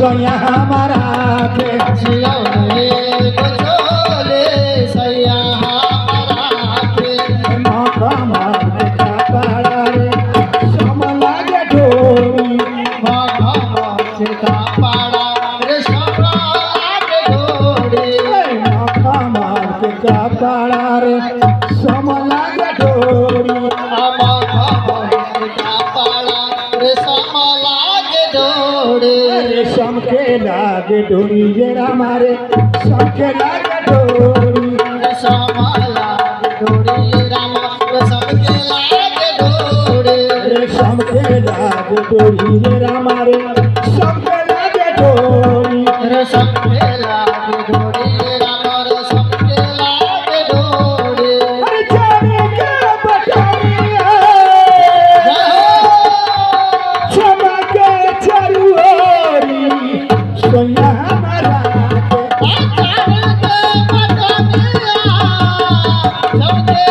सोया हमारा के जियोले गोचोले सैया हमारा के मौका मार के कपड़ा रे सम लागे डोरी मौका मार के कपड़ा रे सम लागे डोरी मौका मार के कपड़ा रे सम लागे डोरी मौका मार के कपड़ा रे सम लागे डोरी रेशम के लागे डोरी ये हमारे रेशम के लागे डोरी समाला डोरी राम सबके लागे डोरी रेशम के लागे डोरी ये हमारे रेशम के लागे डोरी सबके लागे डोरी राम सबके लागे डोरी अरे जाने के बटनिया चमके चरुओरी सोया हमारा के सबके